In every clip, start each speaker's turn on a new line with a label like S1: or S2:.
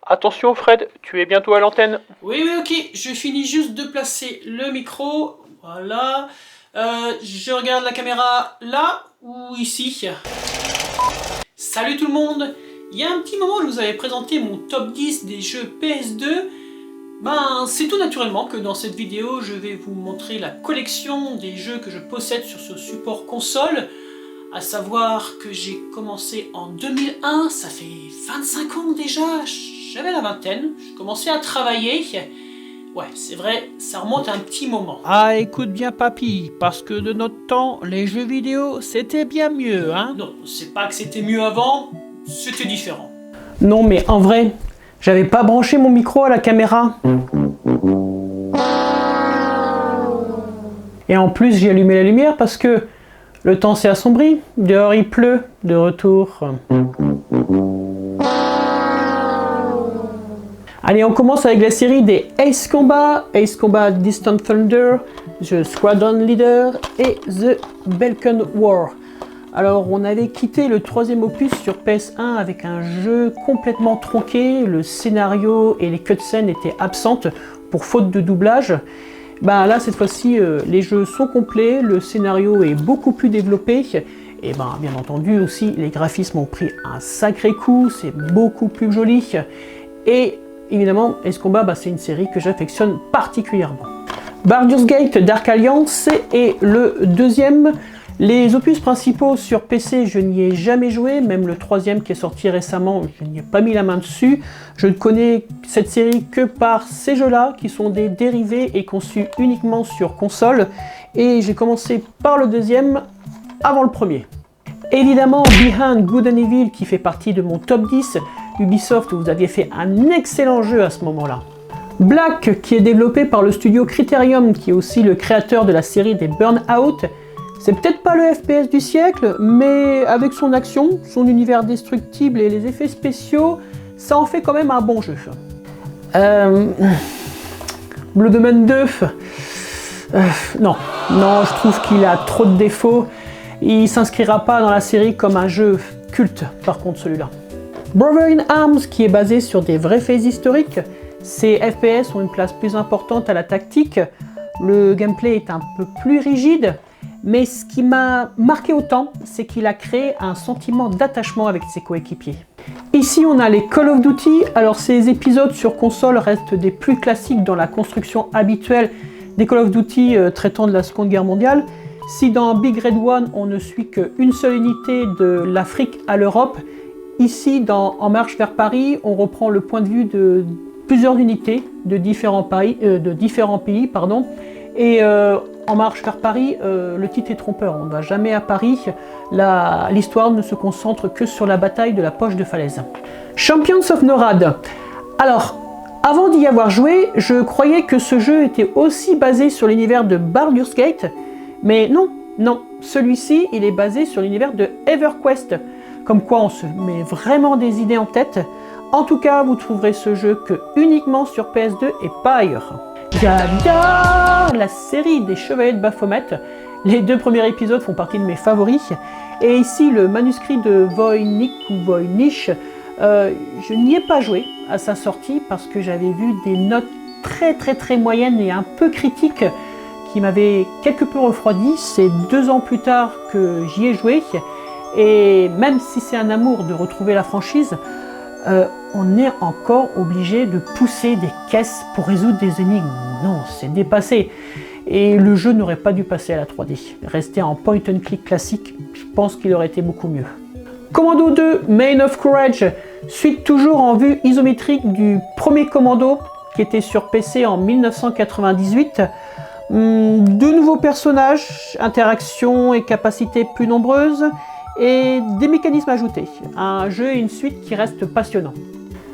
S1: Attention Fred, tu es bientôt à l'antenne.
S2: Oui, ok, je finis juste de placer le micro, voilà. Je regarde la caméra là ou ici. Salut tout le monde. Il y a un petit moment, je vous avais présenté mon top 10 des jeux PS2. C'est tout naturellement que dans cette vidéo, je vais vous montrer la collection des jeux que je possède sur ce support console. À savoir que j'ai commencé en 2001, ça fait 25 ans déjà, j'avais la vingtaine, je commençais à travailler. Ouais, c'est vrai, ça remonte à un petit moment.
S3: Ah, écoute bien papy, parce que de notre temps, les jeux vidéo, c'était bien mieux, hein?
S2: Non, c'est pas que c'était mieux avant, c'était différent.
S3: Non, mais en vrai, j'avais pas branché mon micro à la caméra. Et en plus, j'ai allumé la lumière parce que le temps s'est assombri, dehors il pleut, de retour. Allez, on commence avec la série des Ace Combat Distant Thunder, The Squadron Leader et The Balkan War. Alors, on avait quitté le troisième opus sur PS1 avec un jeu complètement tronqué, le scénario et les cutscenes étaient absentes pour faute de doublage. Là, cette fois-ci, les jeux sont complets, le scénario est beaucoup plus développé, et bien entendu aussi, les graphismes ont pris un sacré coup, c'est beaucoup plus joli, et évidemment, Ace Combat, c'est une série que j'affectionne particulièrement. Baldur's Gate Dark Alliance est le deuxième. Les opus principaux sur PC, je n'y ai jamais joué, même le troisième qui est sorti récemment, je n'y ai pas mis la main dessus. Je ne connais cette série que par ces jeux-là, qui sont des dérivés et conçus uniquement sur console. Et j'ai commencé par le deuxième, avant le premier. Évidemment, Behind Good and Evil, qui fait partie de mon top 10. Ubisoft, vous aviez fait un excellent jeu à ce moment-là. Black, qui est développé par le studio Criterion, qui est aussi le créateur de la série des Burnout. C'est peut-être pas le FPS du siècle, mais avec son action, son univers destructible et les effets spéciaux, ça en fait quand même un bon jeu. Blood Omen 2, non, je trouve qu'il a trop de défauts. Il s'inscrira pas dans la série comme un jeu culte, par contre celui-là. Brother in Arms, qui est basé sur des vrais faits historiques, ces FPS ont une place plus importante à la tactique, le gameplay est un peu plus rigide, mais ce qui m'a marqué autant, c'est qu'il a créé un sentiment d'attachement avec ses coéquipiers. Ici, on a les Call of Duty. Alors, ces épisodes sur console restent des plus classiques dans la construction habituelle des Call of Duty traitant de la Seconde Guerre mondiale. Si dans Big Red One, on ne suit qu'une seule unité de l'Afrique à l'Europe, ici, dans En marche vers Paris, on reprend le point de vue de plusieurs unités de différents pays, Et En marche vers Paris, le titre est trompeur, on ne va jamais à Paris, l'histoire ne se concentre que sur la bataille de la poche de falaise. Champions of Norad. Alors, avant d'y avoir joué, je croyais que ce jeu était aussi basé sur l'univers de Baldur's Gate, mais non, celui-ci il est basé sur l'univers de EverQuest, comme quoi on se met vraiment des idées en tête. En tout cas, vous trouverez ce jeu que uniquement sur PS2 et pas ailleurs. J'adore la série des Chevaliers de Baphomet. Les deux premiers épisodes font partie de mes favoris. Et ici, le manuscrit de Voynich ou Voynich, je n'y ai pas joué à sa sortie parce que j'avais vu des notes très moyennes et un peu critiques qui m'avaient quelque peu refroidi. C'est 2 ans plus tard que j'y ai joué. Et même si c'est un amour de retrouver la franchise, on est encore obligé de pousser des caisses pour résoudre des énigmes. Non, c'est dépassé. Et le jeu n'aurait pas dû passer à la 3D. Rester en point and click classique, je pense qu'il aurait été beaucoup mieux. Commando 2, Main of Courage, suite toujours en vue isométrique du premier Commando qui était sur PC en 1998. De nouveaux personnages, interactions et capacités plus nombreuses, et des mécanismes ajoutés. Un jeu et une suite qui restent passionnants.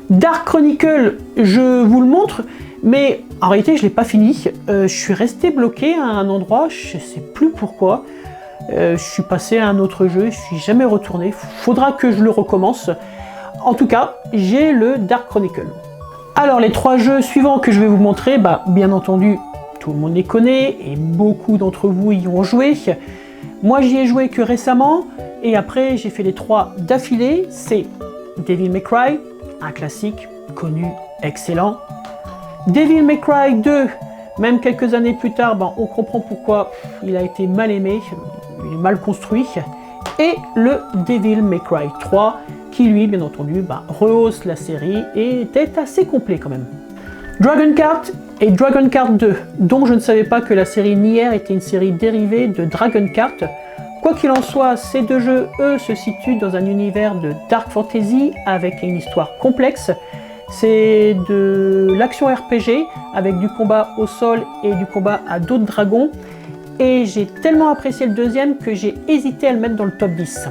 S3: Dark Chronicle, je vous le montre, mais en réalité je ne l'ai pas fini. Je suis resté bloqué à un endroit, je ne sais plus pourquoi. Je suis passé à un autre jeu, je ne suis jamais retourné. Faudra que je le recommence. En tout cas, j'ai le Dark Chronicle. Alors les 3 jeux suivants que je vais vous montrer, bien entendu, tout le monde les connaît et beaucoup d'entre vous y ont joué. Moi j'y ai joué que récemment et après j'ai fait les 3 d'affilée. C'est Devil May Cry, un classique, connu, excellent. Devil May Cry 2, même quelques années plus tard, on comprend pourquoi il a été mal aimé, il est mal construit. Et le Devil May Cry 3, qui lui, bien entendu, rehausse la série et était assez complet quand même. Dragon Kart et Dragon Kart 2, dont je ne savais pas que la série Nier était une série dérivée de Dragon Kart. Quoi qu'il en soit, ces deux jeux, eux, se situent dans un univers de Dark Fantasy avec une histoire complexe. C'est de l'action RPG avec du combat au sol et du combat à dos de dragon. Et j'ai tellement apprécié le deuxième que j'ai hésité à le mettre dans le top 10.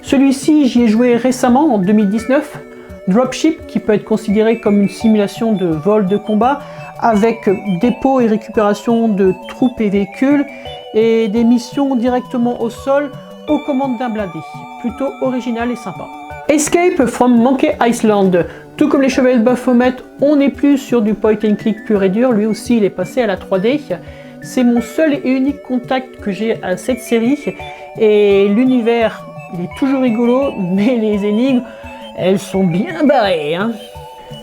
S3: Celui-ci, j'y ai joué récemment, en 2019. Dropship, qui peut être considéré comme une simulation de vol de combat, avec dépôt et récupération de troupes et véhicules, et des missions directement au sol, aux commandes d'un blindé. Plutôt original et sympa. Escape from Monkey Island. Tout comme les Chevaliers de Baphomet, on n'est plus sur du point and click pur et dur, lui aussi il est passé à la 3D. C'est mon seul et unique contact que j'ai à cette série, et l'univers, il est toujours rigolo, mais les énigmes, elles sont bien barrées.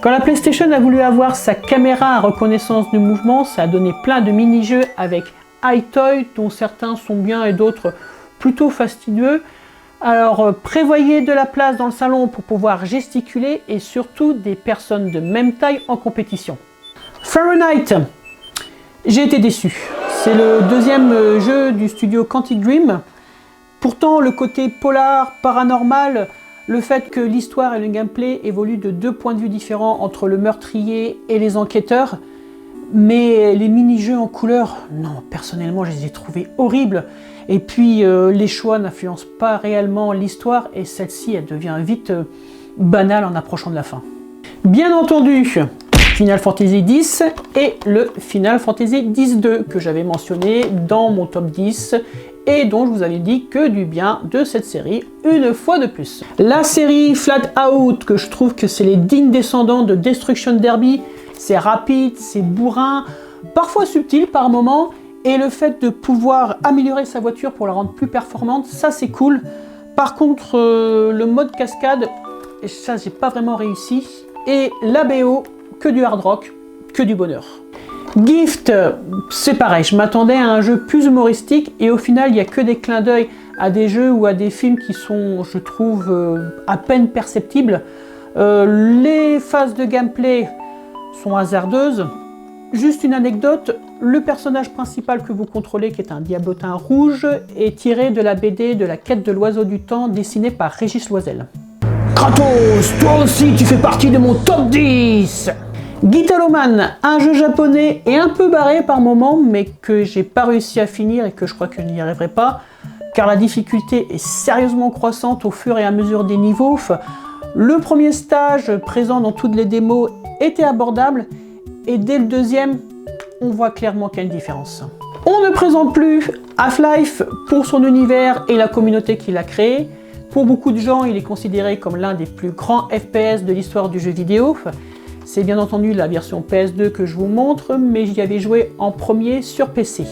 S3: Quand la PlayStation a voulu avoir sa caméra à reconnaissance du mouvement, ça a donné plein de mini-jeux avec iToy, dont certains sont bien et d'autres plutôt fastidieux. Alors prévoyez de la place dans le salon pour pouvoir gesticuler et surtout des personnes de même taille en compétition. Fahrenheit, j'ai été déçu. C'est le deuxième jeu du studio Quantic Dream. Pourtant le côté polar, paranormal, le fait que l'histoire et le gameplay évoluent de deux points de vue différents entre le meurtrier et les enquêteurs, mais les mini-jeux en couleur, non, personnellement je les ai trouvés horribles. Et puis les choix n'influencent pas réellement l'histoire et celle-ci elle devient vite banale en approchant de la fin. Bien entendu, Final Fantasy X et le Final Fantasy X-2 que j'avais mentionné dans mon top 10 et dont je vous avais dit que du bien de cette série une fois de plus. La série Flat Out, que je trouve que c'est les dignes descendants de Destruction Derby, c'est rapide, c'est bourrin, parfois subtil par moments, et le fait de pouvoir améliorer sa voiture pour la rendre plus performante, ça c'est cool. Par contre, le mode cascade, ça j'ai pas vraiment réussi, et la BO, que du hard rock, que du bonheur. Gift, c'est pareil, je m'attendais à un jeu plus humoristique et au final il n'y a que des clins d'œil à des jeux ou à des films qui sont, je trouve, à peine perceptibles. Les phases de gameplay sont hasardeuses. Juste une anecdote, le personnage principal que vous contrôlez, qui est un diablotin rouge, est tiré de la BD de la quête de l'oiseau du temps dessinée par Régis Loisel. Kratos, toi aussi tu fais partie de mon top 10. Gitaloman, un jeu japonais et un peu barré par moments, mais que j'ai pas réussi à finir et que je crois que je n'y arriverai pas, car la difficulté est sérieusement croissante au fur et à mesure des niveaux. Le premier stage présent dans toutes les démos était abordable, et dès le deuxième, on voit clairement qu'il y a une différence. On ne présente plus Half-Life pour son univers et la communauté qu'il a créée. Pour beaucoup de gens, il est considéré comme l'un des plus grands FPS de l'histoire du jeu vidéo. C'est bien entendu la version PS2 que je vous montre, mais j'y avais joué en premier sur PC.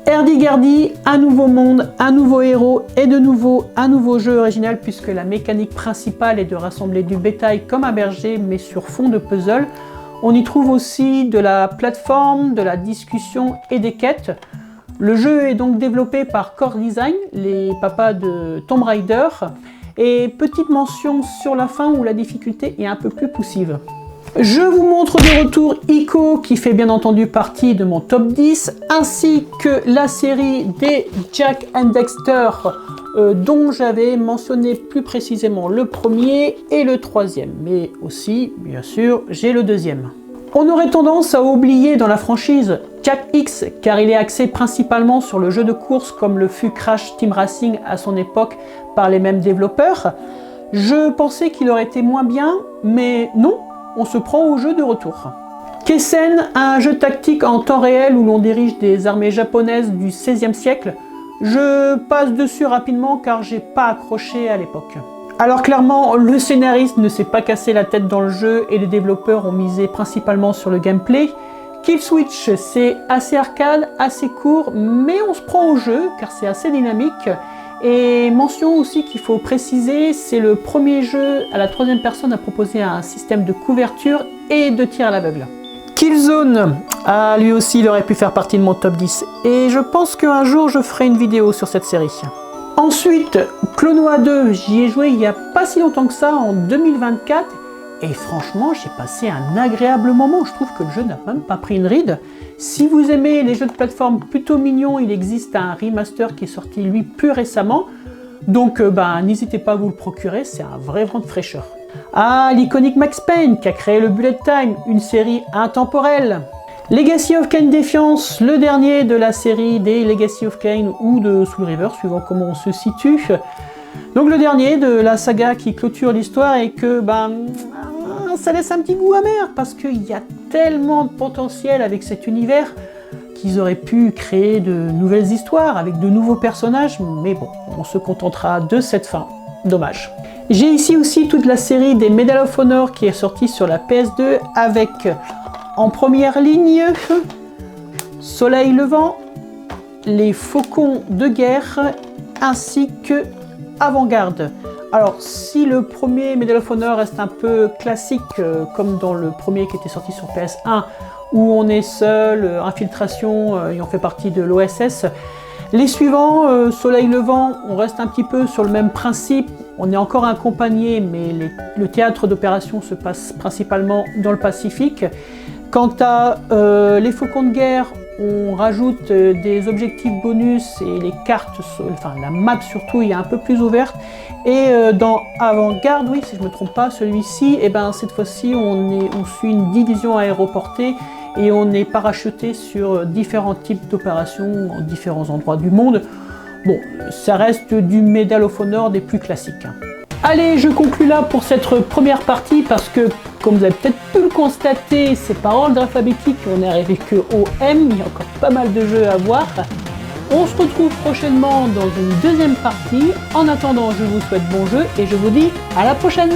S3: Herdy-Gerdy, un nouveau monde, un nouveau héros et de nouveau un nouveau jeu original puisque la mécanique principale est de rassembler du bétail comme un berger mais sur fond de puzzle. On y trouve aussi de la plateforme, de la discussion et des quêtes. Le jeu est donc développé par Core Design, les papas de Tomb Raider, et petite mention sur la fin où la difficulté est un peu plus poussive. Je vous montre de retour Ico qui fait bien entendu partie de mon top 10 ainsi que la série des Jak and Daxter dont j'avais mentionné plus précisément le premier et le troisième, mais aussi bien sûr j'ai le deuxième. On aurait tendance à oublier dans la franchise Jak X car il est axé principalement sur le jeu de course comme le fut Crash Team Racing à son époque par les mêmes développeurs. Je pensais qu'il aurait été moins bien, mais non. On se prend au jeu de retour. Kessen, un jeu tactique en temps réel où l'on dirige des armées japonaises du XVIe siècle. Je passe dessus rapidement car j'ai pas accroché à l'époque. Alors clairement, le scénariste ne s'est pas cassé la tête dans le jeu et les développeurs ont misé principalement sur le gameplay. Kill Switch, c'est assez arcade, assez court, mais on se prend au jeu car c'est assez dynamique. Et mention aussi qu'il faut préciser, c'est le premier jeu à la troisième personne à proposer un système de couverture et de tir à l'aveugle. Killzone, lui aussi il aurait pu faire partie de mon top 10 et je pense qu'un jour je ferai une vidéo sur cette série. Ensuite, Clonoa 2, j'y ai joué il n'y a pas si longtemps que ça, en 2024, et franchement j'ai passé un agréable moment. Je trouve que le jeu n'a même pas pris une ride. Si vous aimez les jeux de plateforme plutôt mignons, il existe un remaster qui est sorti lui plus récemment, donc n'hésitez pas à vous le procurer, c'est un vrai vent de fraîcheur. Ah, l'iconique Max Payne qui a créé le Bullet Time, une série intemporelle. Legacy of Kain Défiance, le dernier de la série des Legacy of Kain ou de Soul River, suivant comment on se situe. Donc le dernier de la saga qui clôture l'histoire et que ça laisse un petit goût amer parce qu'il y a tellement de potentiel avec cet univers qu'ils auraient pu créer de nouvelles histoires avec de nouveaux personnages, mais bon, on se contentera de cette fin. Dommage. J'ai ici aussi toute la série des Medal of Honor qui est sortie sur la PS2 avec en première ligne Soleil Levant, les Faucons de guerre ainsi que Avant-Garde. Alors si le premier Medal of Honor reste un peu classique comme dans le premier qui était sorti sur PS1 où on est seul, infiltration et on fait partie de l'OSS, les suivants, Soleil Levant, on reste un petit peu sur le même principe, on est encore accompagné mais le théâtre d'opération se passe principalement dans le Pacifique. Quant à les Faucons de guerre, on rajoute des objectifs bonus et les cartes, enfin la map surtout est un peu plus ouverte. Et dans Avant-Garde, oui si je ne me trompe pas, celui-ci, cette fois-ci on suit une division aéroportée et on est parachuté sur différents types d'opérations en différents endroits du monde. Bon, ça reste du Medal of Honor des plus classiques. Allez, je conclus là pour cette première partie parce que, comme vous avez peut-être pu le constater, c'est par ordre alphabétique, on n'est arrivé que au M, il y a encore pas mal de jeux à voir. On se retrouve prochainement dans une deuxième partie. En attendant, je vous souhaite bon jeu et je vous dis à la prochaine!